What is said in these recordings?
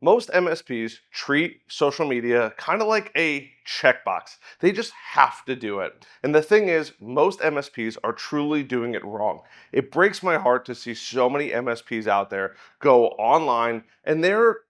Most MSPs treat social media kind of like a checkbox. They just have to do it. And the thing is, most MSPs are truly doing it wrong. It breaks my heart to see so many MSPs out there go online and they're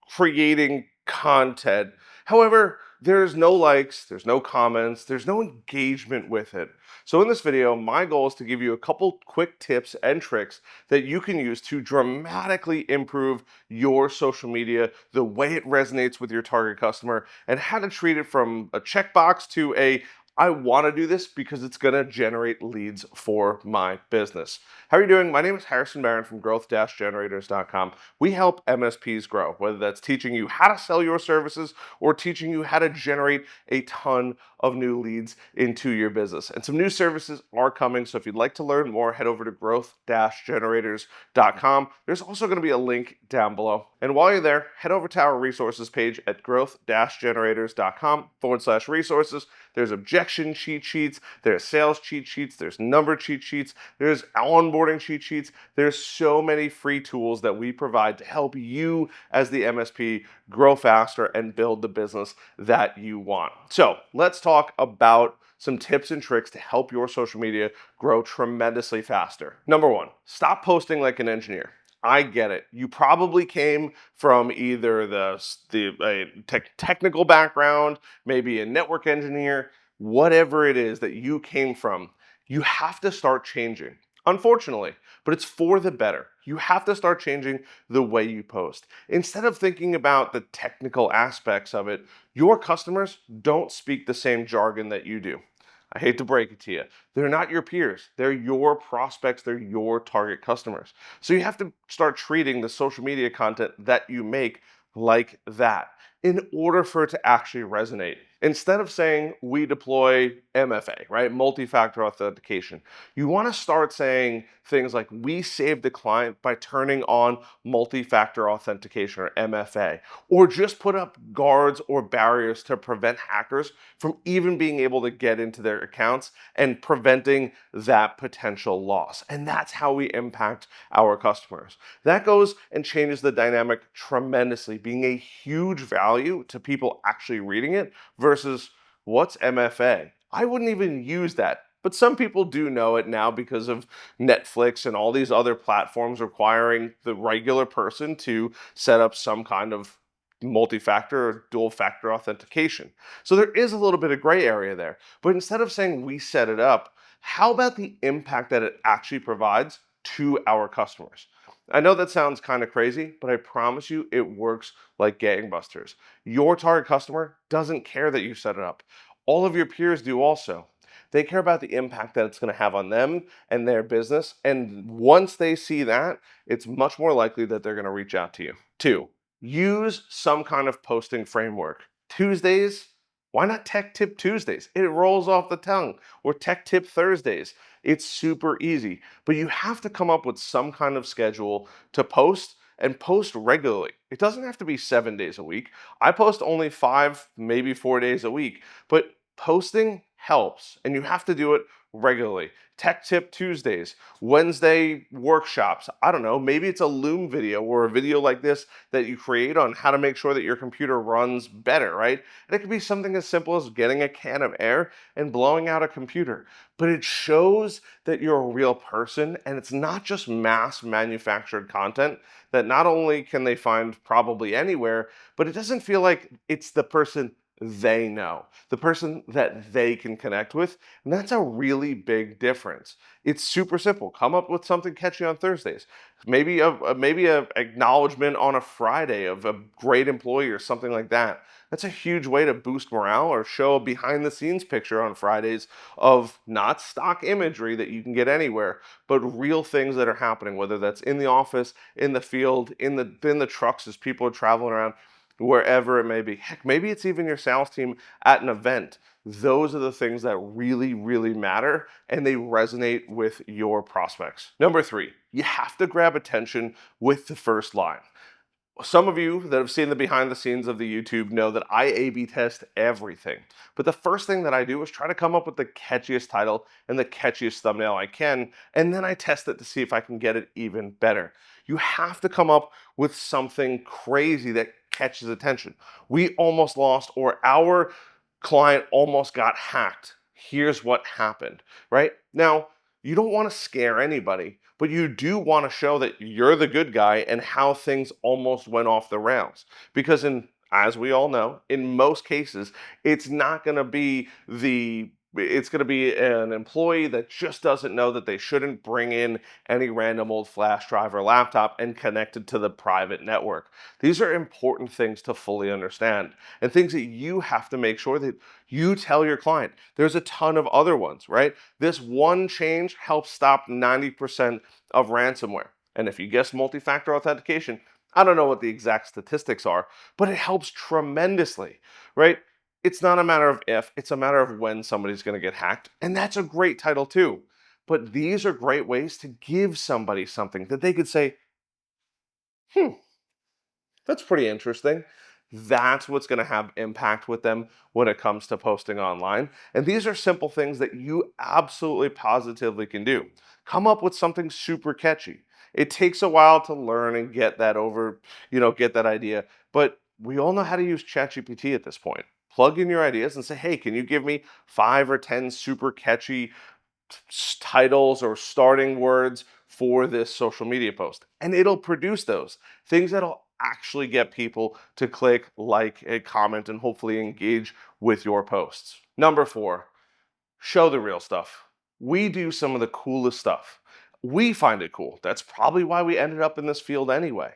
creating content. However, there's no likes, there's no comments, there's no engagement with it. So in this video, my goal is to give you a couple quick tips and tricks that you can use to dramatically improve your social media, the way it resonates with your target customer, and how to treat it from a checkbox to a I want to do this because it's going to generate leads for my business. How are you doing? My name is Harrison Barron from growth-generators.com. We help MSPs grow, whether that's teaching you how to sell your services or teaching you how to generate a ton of new leads into your business. And some new services are coming, so if you'd like to learn more, head over to growth-generators.com. There's also going to be a link down below. And while you're there, head over to our resources page at growth-generators.com/resources. There's objection cheat sheets, there's sales cheat sheets, there's number cheat sheets, there's onboarding cheat sheets. There's so many free tools that we provide to help you as the MSP grow faster and build the business that you want. So let's talk about some tips and tricks to help your social media grow tremendously faster. Number one, stop posting like an engineer. I get it. You probably came from either technical background, maybe a network engineer, whatever it is that you came from. You have to start changing. Unfortunately, but it's for the better. You have to start changing the way you post. Instead of thinking about the technical aspects of it, your customers don't speak the same jargon that you do. I hate to break it to you. They're not your peers. They're your prospects. They're your target customers. So you have to start treating the social media content that you make like that in order for it to actually resonate. Instead of saying we deploy MFA, right? Multi-factor authentication. You want to start saying things like we save the client by turning on multi-factor authentication or MFA, or just put up guards or barriers to prevent hackers from even being able to get into their accounts and preventing that potential loss. And that's how we impact our customers. That goes and changes the dynamic tremendously, being a huge value to people actually reading it versus what's MFA? I wouldn't even use that. But some people do know it now because of Netflix and all these other platforms requiring the regular person to set up some kind of multi-factor or dual-factor authentication. So there is a little bit of gray area there. But instead of saying we set it up, how about the impact that it actually provides to our customers? I know that sounds kind of crazy, but I promise you it works like gangbusters. Your target customer doesn't care that you set it up. All of your peers do also. They care about the impact that it's going to have on them and their business. And once they see that, it's much more likely that they're going to reach out to you. Two, use some kind of posting framework. Tuesdays, why not Tech Tip Tuesdays? It rolls off the tongue. Or Tech Tip Thursdays. It's super easy. But you have to come up with some kind of schedule to post and post regularly. It doesn't have to be 7 days a week. I post only 5, maybe 4 days a week. But posting helps, and you have to do it regularly. Tech Tip Tuesdays, Wednesday workshops. I don't know, maybe it's a Loom video or a video like this that you create on how to make sure that your computer runs better, right? And it could be something as simple as getting a can of air and blowing out a computer. But it shows that you're a real person, and it's not just mass manufactured content that not only can they find probably anywhere, but it doesn't feel like it's the person they know, the person that they can connect with. And that's a really big difference. It's super simple. Come up with something catchy on Thursdays. Maybe a acknowledgement on a Friday of a great employee or something like that. That's a huge way to boost morale or show a behind the scenes picture on Fridays of not stock imagery that you can get anywhere, but real things that are happening, whether that's in the office, in the field, in the trucks as people are traveling around, wherever it may be. Heck, maybe it's even your sales team at an event. Those are the things that really, really matter, and they resonate with your prospects. Number 3, you have to grab attention with the first line. Some of you that have seen the behind the scenes of the YouTube know that I A/B test everything. But the first thing that I do is try to come up with the catchiest title and the catchiest thumbnail I can, and then I test it to see if I can get it even better. You have to come up with something crazy that catches attention. We almost lost, or our client almost got hacked. Here's what happened, right? Now, you don't want to scare anybody, but you do want to show that you're the good guy and how things almost went off the rails. Because as we all know, in most cases, it's not going to be it's going to be an employee that just doesn't know that they shouldn't bring in any random old flash drive or laptop and connect it to the private network. These are important things to fully understand and things that you have to make sure that you tell your client. There's a ton of other ones, right? This one change helps stop 90% of ransomware. And if you guess multi-factor authentication, I don't know what the exact statistics are, but it helps tremendously, right? It's not a matter of if, it's a matter of when somebody's going to get hacked. And that's a great title too. But these are great ways to give somebody something that they could say, hmm, that's pretty interesting. That's what's going to have impact with them when it comes to posting online. And these are simple things that you absolutely positively can do. Come up with something super catchy. It takes a while to learn and get that over, get that idea. But we all know how to use ChatGPT at this point. Plug in your ideas and say, hey, can you give me 5 or 10 super catchy titles or starting words for this social media post? And it'll produce those things that'll actually get people to click, like, and comment, and hopefully engage with your posts. Number 4, show the real stuff. We do some of the coolest stuff. We find it cool. That's probably why we ended up in this field anyway.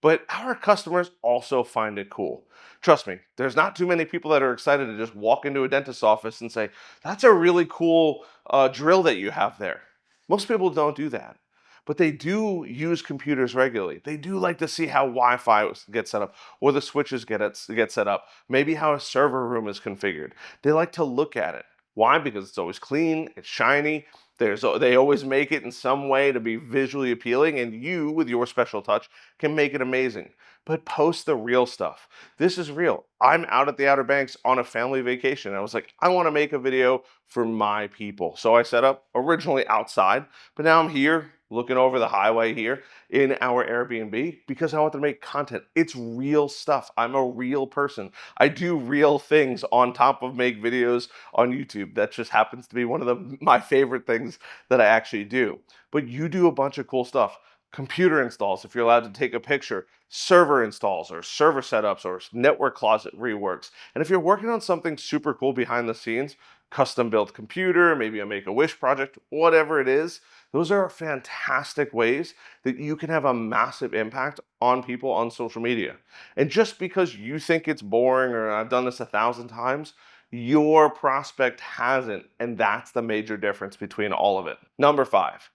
But our customers also find it cool. Trust me, there's not too many people that are excited to just walk into a dentist's office and say, that's a really cool drill that you have there. Most people don't do that. But they do use computers regularly. They do like to see how Wi-Fi gets set up, or the switches get set up, maybe how a server room is configured. They like to look at it. Why? Because it's always clean, it's shiny, they always make it in some way to be visually appealing, and you, with your special touch, can make it amazing. But post the real stuff. This is real. I'm out at the Outer Banks on a family vacation. I was like, I want to make a video for my people. So I set up originally outside, but now I'm here looking over the highway here in our Airbnb because I want to make content. It's real stuff. I'm a real person. I do real things on top of make videos on YouTube. That just happens to be one of my favorite things that I actually do. But you do a bunch of cool stuff. Computer installs, if you're allowed to take a picture, server installs or server setups or network closet reworks. And if you're working on something super cool behind the scenes, custom built computer, maybe a Make-A-Wish project, whatever it is, those are fantastic ways that you can have a massive impact on people on social media. And just because you think it's boring or I've done this 1,000 times, your prospect hasn't. And that's the major difference between all of it. Number 5,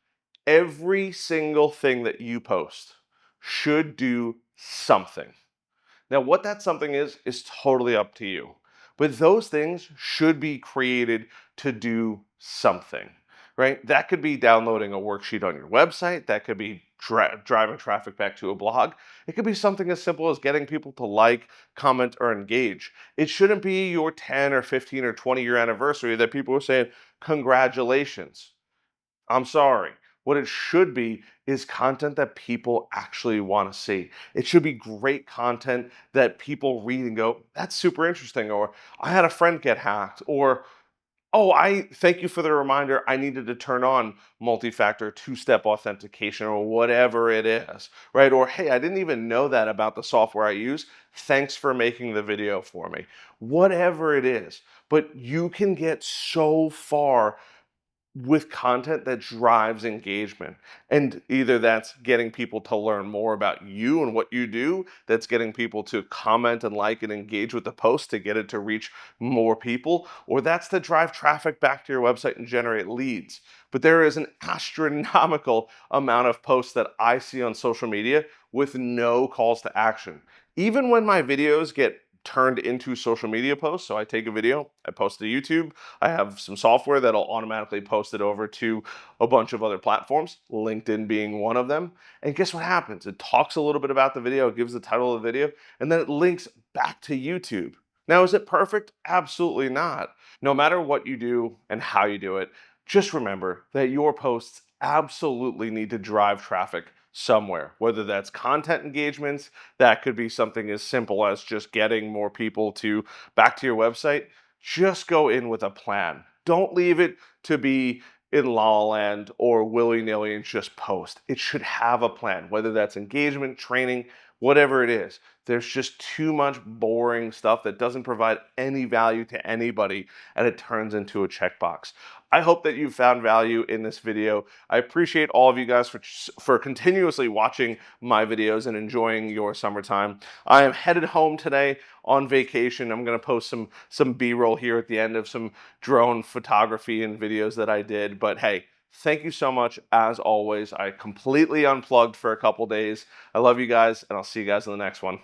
every single thing that you post should do something. Now, what that something is totally up to you. But those things should be created to do something, right? That could be downloading a worksheet on your website. That could be driving traffic back to a blog. It could be something as simple as getting people to like, comment, or engage. It shouldn't be your 10 or 15 or 20-year anniversary that people are saying, congratulations. I'm sorry. What it should be is content that people actually want to see. It should be great content that people read and go, that's super interesting. Or I had a friend get hacked. Or, oh, I thank you for the reminder. I needed to turn on multi-factor two-step authentication or whatever it is, right? Or, hey, I didn't even know that about the software I use. Thanks for making the video for me. Whatever it is. But you can get so far with content that drives engagement. And either that's getting people to learn more about you and what you do, that's getting people to comment and like and engage with the post to get it to reach more people, or that's to drive traffic back to your website and generate leads. But there is an astronomical amount of posts that I see on social media with no calls to action. Even when my videos get turned into social media posts. So I take a video, I post to YouTube. I have some software that'll automatically post it over to a bunch of other platforms, LinkedIn being one of them. And guess what happens? It talks a little bit about the video, it gives the title of the video, and then it links back to YouTube. Now, is it perfect? Absolutely not. No matter what you do and how you do it, just remember that your posts absolutely need to drive traffic somewhere, whether that's content engagements, that could be something as simple as just getting more people to back to your website. Just go in with a plan. Don't leave it to be in La La Land or willy-nilly and just post. It should have a plan, whether that's engagement, training, whatever it is. There's just too much boring stuff that doesn't provide any value to anybody, and it turns into a checkbox. I hope that you found value in this video. I appreciate all of you guys for continuously watching my videos and enjoying your summertime. I am headed home today on vacation. I'm going to post some B-roll here at the end of some drone photography and videos that I did. But hey, thank you so much. As always, I completely unplugged for a couple days. I love you guys, and I'll see you guys in the next one.